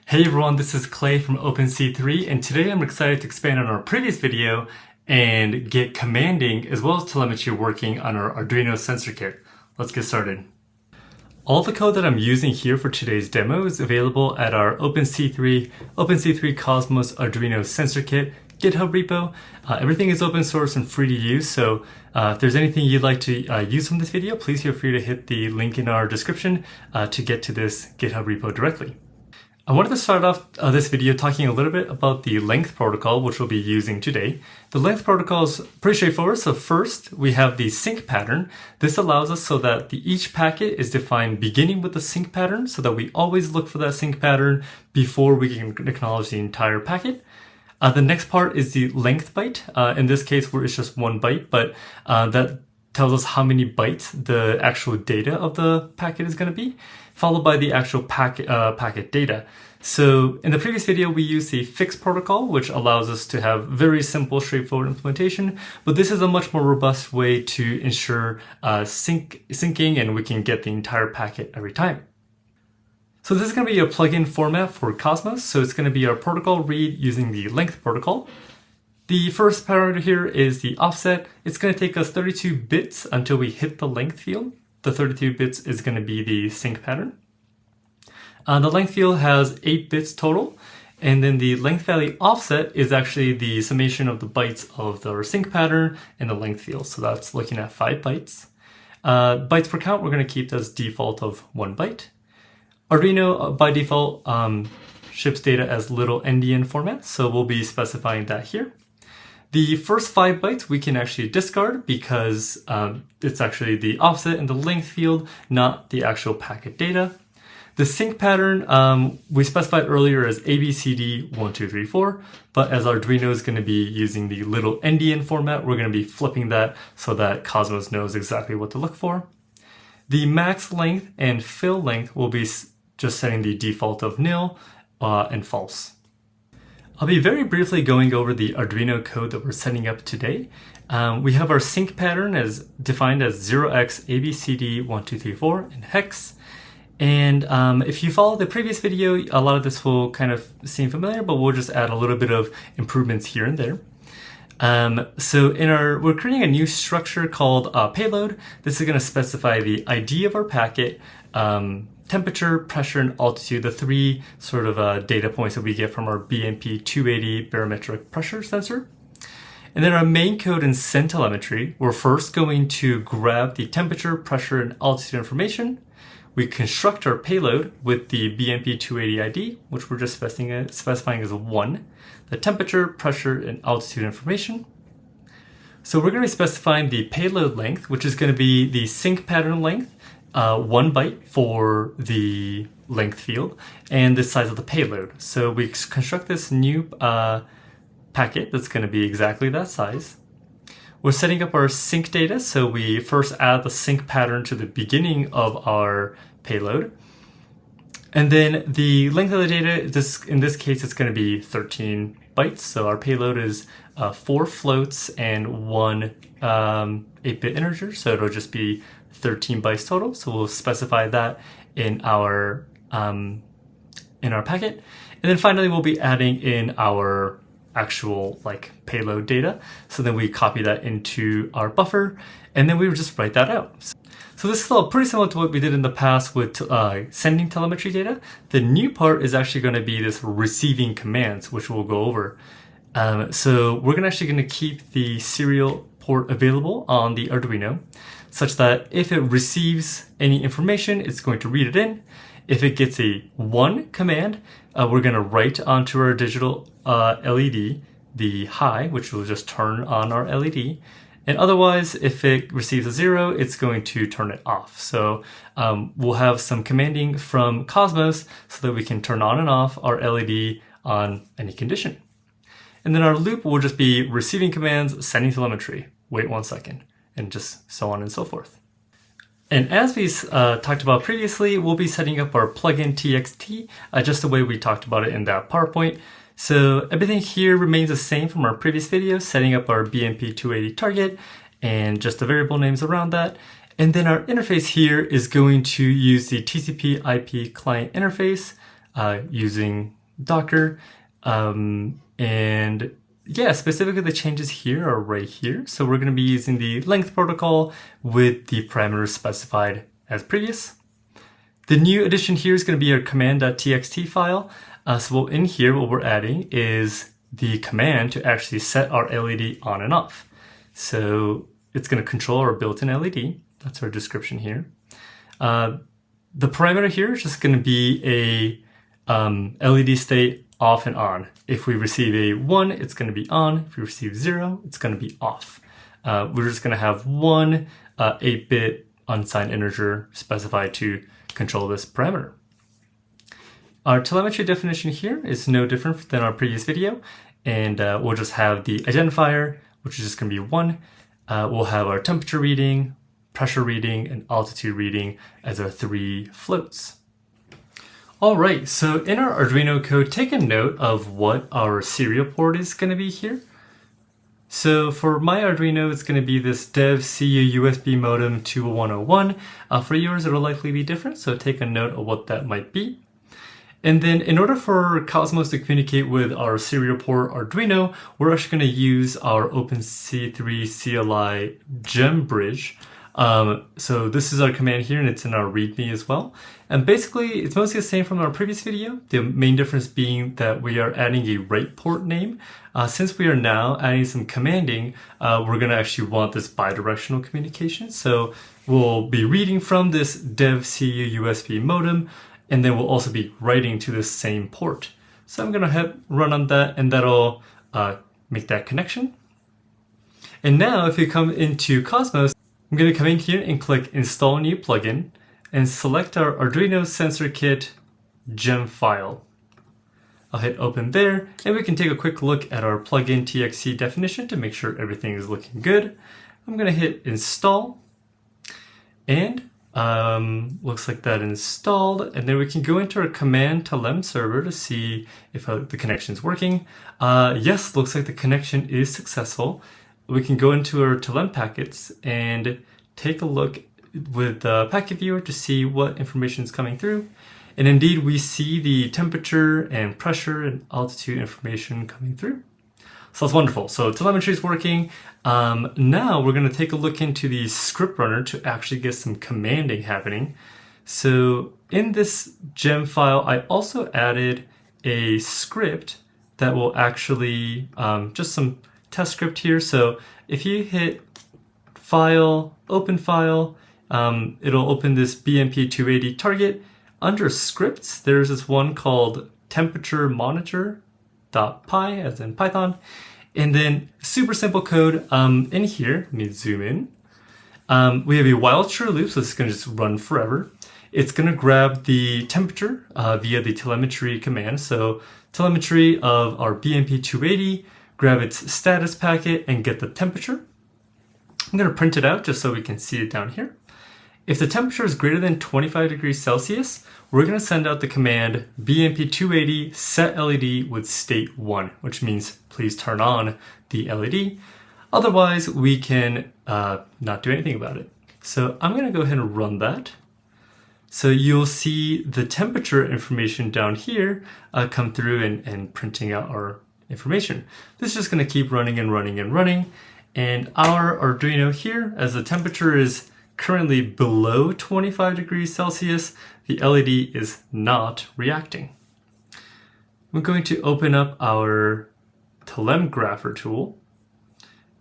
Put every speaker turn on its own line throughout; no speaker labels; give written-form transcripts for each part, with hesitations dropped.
Hey everyone, this is Clay from OpenC3, and today I'm excited to expand on our previous video and get commanding as well as telemetry working on our Arduino Sensor Kit. Let's get started. All the code that I'm using here for today's demo is available at our OpenC3 Cosmos Arduino Sensor Kit GitHub repo. Everything is open source and free to use, so if there's anything you'd like to use from this video, please feel free to hit the link in our description to get to this GitHub repo directly. I wanted to start off this video talking a little bit about the length protocol, which we'll be using today. The length protocol is pretty straightforward. So first, we have the sync pattern. This allows us so that each packet is defined beginning with the sync pattern, so that we always look for that sync pattern before we can acknowledge the entire packet. The next part is the length byte. In this case, where it's just 1 byte, but that tells us how many bytes the actual data of the packet is going to be, followed by the actual packet data. So in the previous video, we used the fixed protocol, which allows us to have very simple, straightforward implementation, but this is a much more robust way to ensure syncing, and we can get the entire packet every time. So this is going to be a plugin format for Cosmos. So it's going to be our protocol read using the length protocol. The first parameter here is the offset. It's going to take us 32 bits until we hit the length field. The 32 bits is going to be the sync pattern. The length field has 8 bits total, and then the length value offset is actually the summation of the bytes of the sync pattern and the length field. So that's looking at 5 bytes. Bytes per count, we're going to keep as default of 1 byte. Arduino, by default, ships data as little endian format, so we'll be specifying that here. The first 5 bytes we can actually discard because it's actually the offset and the length field, not the actual packet data. The sync pattern we specified earlier as ABCD 1, 2, 3, 4, but as Arduino is going to be using the little endian format, we're going to be flipping that so that Cosmos knows exactly what to look for. The max length and fill length will be just setting the default of nil and false. I'll be very briefly going over the Arduino code that we're setting up today. We have our sync pattern as defined as 0xABCD1234 in hex. And if you follow the previous video, a lot of this will kind of seem familiar, but we'll just add a little bit of improvements here and there. So we're creating a new structure called payload. This is going to specify the ID of our packet, temperature, pressure, and altitude, the 3 sort of data points that we get from our BMP 280 barometric pressure sensor. And then our main code in send telemetry, we're first going to grab the temperature, pressure, and altitude information. We construct our payload with the BMP 280 ID, which we're just specifying as 1, the temperature, pressure, and altitude information. So we're going to be specifying the payload length, which is going to be the sync pattern length, 1 byte for the length field, and the size of the payload. So we construct this new packet that's going to be exactly that size. We're setting up our sync data, so we first add the sync pattern to the beginning of our payload. And then the length of the data, in this case, it's going to be 13 bytes. So our payload is 4 floats and 1 8-bit integer, so it'll just be 13 bytes total. So we'll specify that in our packet. And then finally, we'll be adding in our actual payload data. So then we copy that into our buffer, and then we would just write that out. So this is all pretty similar to what we did in the past with sending telemetry data. The new part is actually going to be this receiving commands, which we'll go over. So we're actually going to keep the serial port available on the Arduino, such that if it receives any information, it's going to read it in. If it gets a 1 command, we're going to write onto our digital LED the high, which will just turn on our LED. And otherwise, if it receives a 0, it's going to turn it off. So we'll have some commanding from Cosmos so that we can turn on and off our LED on any condition. And then our loop will just be receiving commands, sending telemetry, wait 1 second, and just so on and so forth. And as we talked about previously, we'll be setting up our plugin txt just the way we talked about it in that PowerPoint. So everything here remains the same from our previous video, setting up our BMP 280 target and just the variable names around that. And then our interface here is going to use the TCP/IP client interface using Docker. And yeah, specifically the changes here are right here. So we're going to be using the length protocol with the parameters specified as previous. The new addition here is going to be our command.txt file. So in here, what we're adding is the command to actually set our LED on and off. So it's going to control our built-in LED. That's our description here. The parameter here is just going to be a LED state off and on. If we receive a 1, it's going to be on. If we receive 0, it's going to be off. We're just going to have one 8-bit unsigned integer specified to control this parameter. Our telemetry definition here is no different than our previous video, and we'll just have the identifier, which is just going to be 1. We'll have our temperature reading, pressure reading, and altitude reading as our 3 floats. All right, so in our Arduino code, take a note of what our serial port is going to be here. So for my Arduino, it's going to be this dev CU USB modem 20101. For yours, it'll likely be different, so take a note of what that might be. And then in order for Cosmos to communicate with our serial port Arduino, we're actually going to use our OpenC3 CLI gem bridge. So this is our command here, and it's in our README as well. And basically, it's mostly the same from our previous video. The main difference being that we are adding a write port name. Since we are now adding some commanding, we're going to actually want this bidirectional communication. So we'll be reading from this dev CU USB modem, and then we'll also be writing to this same port. So I'm going to hit run on that, and that'll make that connection. And now if you come into Cosmos, I'm going to come in here and click Install New Plugin and select our Arduino Sensor Kit gem file. I'll hit Open there, and we can take a quick look at our plugin TXT definition to make sure everything is looking good. I'm going to hit Install, and looks like that installed, and then we can go into our command telem server to see if the connection is working. Yes, looks like the connection is successful. We can go into our telem packets and take a look with the packet viewer to see what information is coming through. And indeed, we see the temperature and pressure and altitude information coming through. So that's wonderful. So telemetry is working. Now we're going to take a look into the script runner to actually get some commanding happening. So in this gem file, I also added a script that will actually, just some test script here. So if you hit File, Open File, it'll open this BMP280 target. Under scripts, there's this one called temperature monitor.py, as in Python. And then super simple code in here. Let me zoom in. We have a while true loop, so this is going to just run forever. It's going to grab the temperature via the telemetry command. So telemetry of our BMP280, grab its status packet and get the temperature. I'm going to print it out just so we can see it down here. If the temperature is greater than 25 degrees Celsius, we're going to send out the command BMP280 set LED with state 1, which means please turn on the LED. Otherwise, we can not do anything about it. So I'm going to go ahead and run that. So you'll see the temperature information down here come through and printing out our information. This is just going to keep running and running and running. And our Arduino here, as the temperature is currently below 25 degrees Celsius, the LED is not reacting. I'm going to open up our Telem Grapher tool,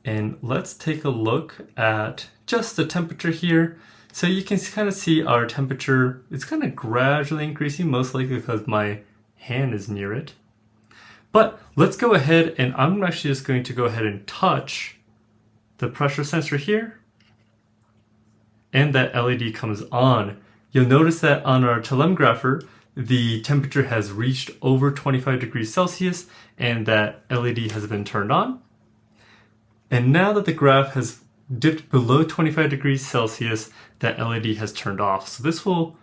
and let's take a look at just the temperature here. So you can kind of see our temperature, it's kind of gradually increasing, most likely because my hand is near it. But let's go ahead, and I'm actually just going to go ahead and touch the pressure sensor here, and that LED comes on. You'll notice that on our Telem Grapher, the temperature has reached over 25 degrees Celsius, and that LED has been turned on. And now that the graph has dipped below 25 degrees Celsius, that LED has turned off. So this will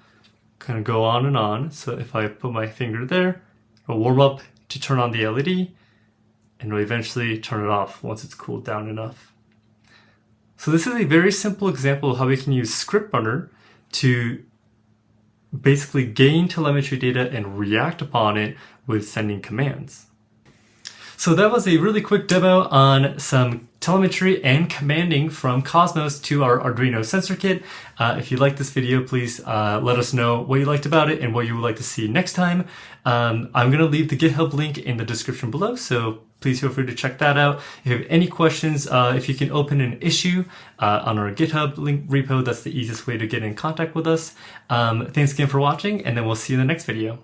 kind of go on and on. So if I put my finger there, it'll warm up to turn on the LED, and it'll eventually turn it off once it's cooled down enough. So this is a very simple example of how we can use Script Runner to basically gain telemetry data and react upon it with sending commands. So that was a really quick demo on some telemetry and commanding from Cosmos to our Arduino Sensor Kit. If you liked this video, please let us know what you liked about it and what you would like to see next time. I'm going to leave the GitHub link in the description below, so please feel free to check that out. If you have any questions, if you can open an issue on our GitHub link repo, that's the easiest way to get in contact with us. Thanks again for watching, and then we'll see you in the next video.